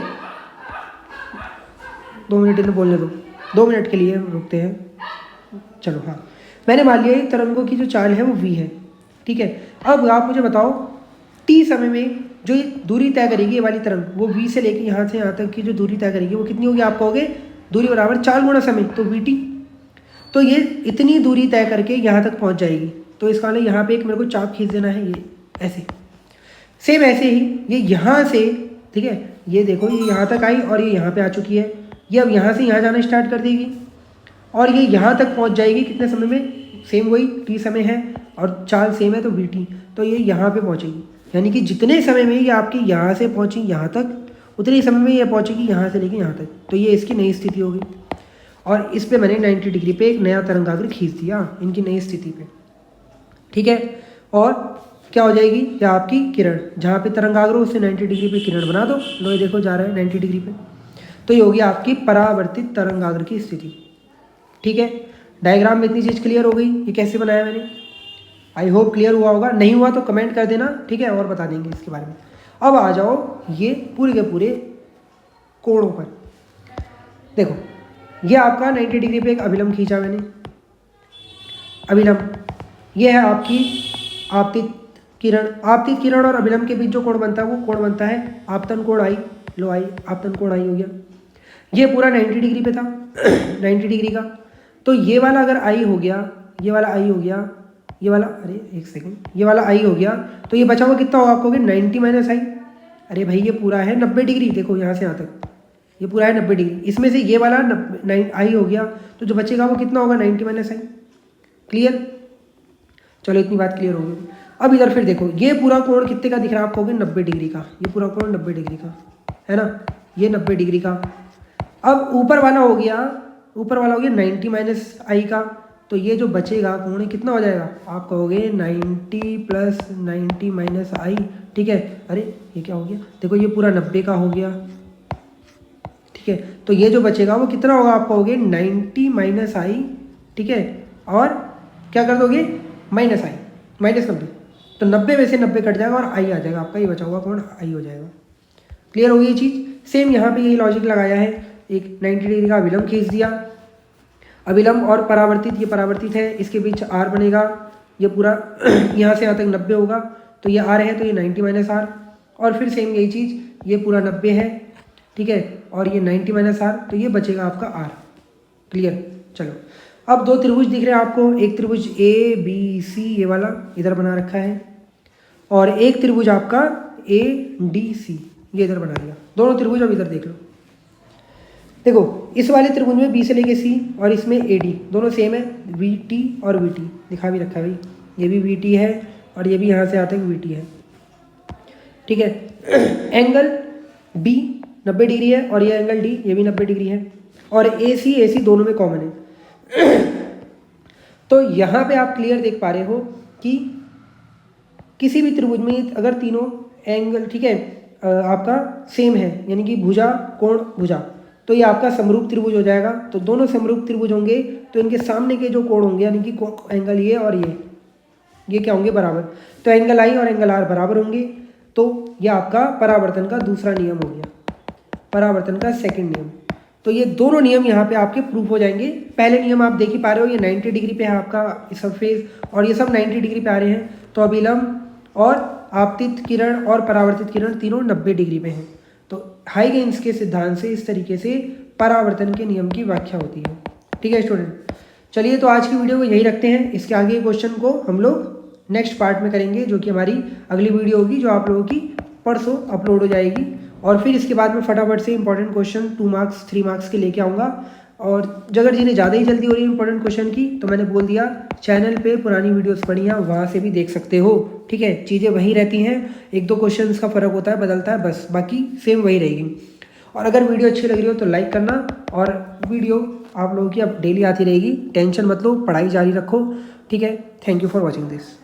2 मिनट इन्हें बोलने दो, 2 मिनट के लिए रुकते हैं। चलो हाँ, मैंने मान लिया तरंगों की जो चाल है वो वी है। ठीक है, अब आप मुझे बताओ टी समय में जो ये दूरी तय करेगी ये वाली तरंग, वो वी से लेके यहाँ से यहाँ तक की जो दूरी तय करेगी वो कितनी होगी, आप कहोगे दूरी बराबर 4 गुणा समय, तो वी टी। तो ये इतनी दूरी तय करके यहाँ तक पहुँच जाएगी। तो इसका मतलब यहाँ पे एक मेरे को चाप खींच देना है, ये ऐसे। सेम ऐसे ही ये यहाँ से, ठीक है, ये देखो ये यहाँ तक आई और ये यहाँ पे आ चुकी है, ये अब यहाँ से यहाँ जाना स्टार्ट कर देगी और ये यहाँ तक पहुँच जाएगी कितने समय में, सेम वही टी समय है और चाल सेम है तो वी टी। तो ये यहाँ पे पहुँचेगी, यानी कि जितने समय में ये आपकी यहाँ से पहुँची यहाँ तक, उतने ही समय में ये पहुँचेगी यहाँ से लेके यहाँ तक। तो ये इसकी नई स्थिति होगी और इस पर मैंने 90 डिग्री पे एक नया तरंगाग्र खींच दिया इनकी नई स्थिति पे। ठीक है, और क्या हो जाएगी, या आपकी किरण जहाँ पे तरंगाग्र हो उससे 90 डिग्री पे किरण बना दो, लो ये देखो जा रहा है 90 डिग्री पे। तो ये होगी आपकी परावर्तित तरंगाग्र की स्थिति। ठीक है, डायग्राम में इतनी चीज़ क्लियर हो गई, ये कैसे बनाया मैंने, आई होप क्लियर हुआ होगा। नहीं हुआ तो कमेंट कर देना, ठीक है, और बता देंगे इसके बारे में। अब आ जाओ ये पूरे के पूरे कोणों पर। देखो ये आपका 90 डिग्री पे एक अभिलंब खींचा मैंने, अभिलंब ये है आपकी आपतित किरण। आपतित किरण और अभिलंब के बीच जो कोण बनता है वो कोण बनता है आपतन कोण आई, लो आई, आपतन कोण आई हो गया। ये पूरा 90 डिग्री पे था 90 डिग्री का। तो ये वाला अगर आई हो गया, ये वाला आई हो गया, ये वाला, अरे एक सेकंड, ये वाला आई हो गया, तो ये बचा हुआ कितना होगा आपको, 90 माइनस आई। अरे भाई ये पूरा है 90 डिग्री, देखो यहाँ से यहाँ तक ये पूरा है 90 डिग्री, इसमें से ये वाला आई हो गया, तो जो बचेगा वो कितना होगा, 90 माइनस आई। क्लियर, चलो इतनी बात क्लियर हो गई। अब इधर फिर देखो ये पूरा कोण कितने का दिख रहा है आपको, 90 डिग्री का, ये पूरा कोण 90 डिग्री का है ना, ये 90 डिग्री का। अब ऊपर वाला हो गया, ऊपर वाला हो गया 90 माइनस आई का, तो ये जो बचेगा कोण कितना हो जाएगा, आप कहोगे 90 प्लस 90 माइनस आई। ठीक है, अरे ये क्या हो गया, देखो ये पूरा 90 का हो गया। ठीक है, तो ये जो बचेगा वो कितना होगा, आप कहोगे 90 माइनस आई। ठीक है, और क्या कर दोगे, माइनस आई, माइनस 90, तो 90 में से 90 कट जाएगा और आई आ जाएगा आपका, ये बचा हुआ कोण आई हो जाएगा। क्लियर हो गई ये चीज़। सेम यहाँ पे यही लॉजिक लगाया है, एक 90 डिग्री का अभिलंब खींच दिया, अभिलंब और परावर्तित, ये परावर्तित है, इसके बीच आर बनेगा, ये पूरा यहाँ से यहाँ तक 90 होगा, तो ये आर है तो ये 90 माइनस आर, और फिर सेम यही चीज़, ये पूरा 90 है, ठीक है, और ये 90 माइनस आर, तो ये बचेगा आपका आर। क्लियर, चलो अब 2 त्रिभुज दिख रहे हैं आपको, एक त्रिभुज ए बी सी ये वाला इधर बना रखा है, और एक त्रिभुज आपका ए डी सी ये इधर बना दिया। दोनों त्रिभुज अब इधर देख लो, देखो इस वाले त्रिभुज में बी से लेके सी और इसमें ए डी दोनों सेम है, वी टी और वी टी दिखा भी रखा है भाई, ये भी वी टी है और ये भी यहाँ से आता है वी टी है। ठीक है, एंगल बी 90 डिग्री है और ये एंगल डी ये भी 90 डिग्री है, और ए सी दोनों में कॉमन है। तो यहाँ पे आप क्लियर देख पा रहे हो कि किसी भी त्रिभुज में अगर तीनों एंगल, ठीक है, आपका सेम है, यानी कि भुजा कोण भुजा, तो ये आपका समरूप त्रिभुज हो जाएगा। तो दोनों समरूप त्रिभुज होंगे तो इनके सामने के जो कोण होंगे, यानी कि एंगल ये और ये क्या होंगे, बराबर। तो एंगल आई और एंगल आर बराबर होंगे, तो ये आपका परावर्तन का दूसरा नियम हो गया, परावर्तन का सेकंड नियम। तो ये दोनों नियम यहाँ पे आपके प्रूफ हो जाएंगे। पहले नियम आप देख ही पा रहे हो, ये 90 डिग्री पे है आपका सरफेस और ये सब 90 डिग्री पे आ रहे हैं। तो अभिलंब और आपतित किरण और परावर्तित किरण तीनों 90 डिग्री पे हैं। तो हाइगेन्स के सिद्धांत से इस तरीके से परावर्तन के नियम की व्याख्या होती है। ठीक है स्टूडेंट, चलिए तो आज की वीडियो को यही रखते हैं। इसके आगे के क्वेश्चन को हम लोग नेक्स्ट पार्ट में करेंगे, जो कि हमारी अगली वीडियो होगी, जो आप लोगों की परसों अपलोड हो जाएगी। और फिर इसके बाद में फटाफट से इंपॉर्टेंट क्वेश्चन 2 मार्क्स 3 मार्क्स के लेके आऊँगा। और अगर जिन्हें ज़्यादा ही जल्दी हो रही है इंपॉर्टेंट क्वेश्चन की, तो मैंने बोल दिया चैनल पे पुरानी वीडियोस पड़ी हैं, वहाँ से भी देख सकते हो। ठीक है, चीज़ें वही रहती हैं, 1-2 क्वेश्चन का फ़र्क होता है, बदलता है, बस बाकी सेम वही रहेगी। और अगर वीडियो अच्छी लग रही हो तो लाइक करना, और वीडियो आप लोगों की अब डेली आती रहेगी, टेंशन मत लो, पढ़ाई जारी रखो। ठीक है, thank you for watching this.